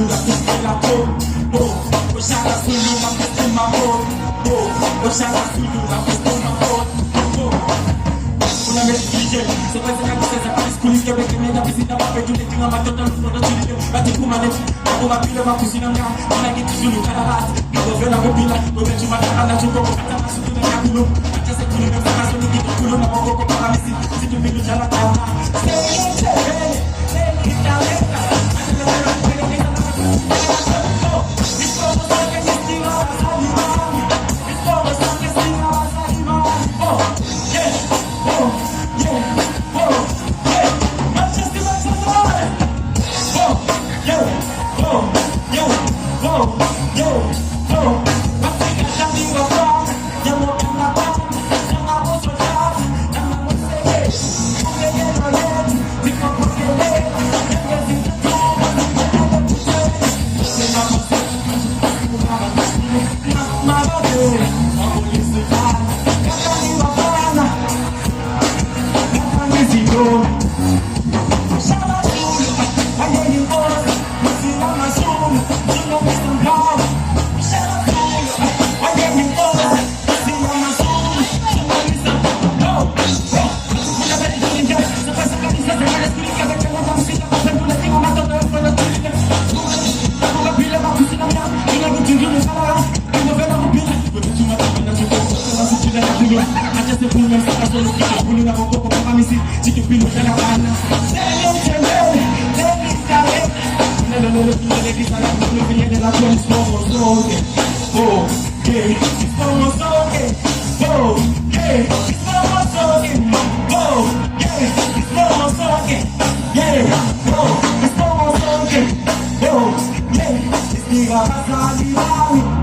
aku pela po Usara sulu aku tumamot Usara sulu aku tumamot Una vez DJ se puede sacar cosas a Paris Kulis que ve que me da visita pa pe jule tinga ma total no no chile bati kuma ne ako ma pila ma kusina nga una gitu julu kala hat ko vela ko pila ko be chuma kana chuko ko kata masu tu na kulo acha se kulo na kana so ni gitu kulo na ko ko para misi si tu bilu jala kana Aja se punya saka solo kita bulu na koko kwa kamisi chiki pilo kana kana selo chele leli tare nelo nelo nelo di sala nelo viene la tua slow slow oh okay slow slow oh yeah slow slow oh yeah slow slow yeah oh slow slow oh yeah diga pasali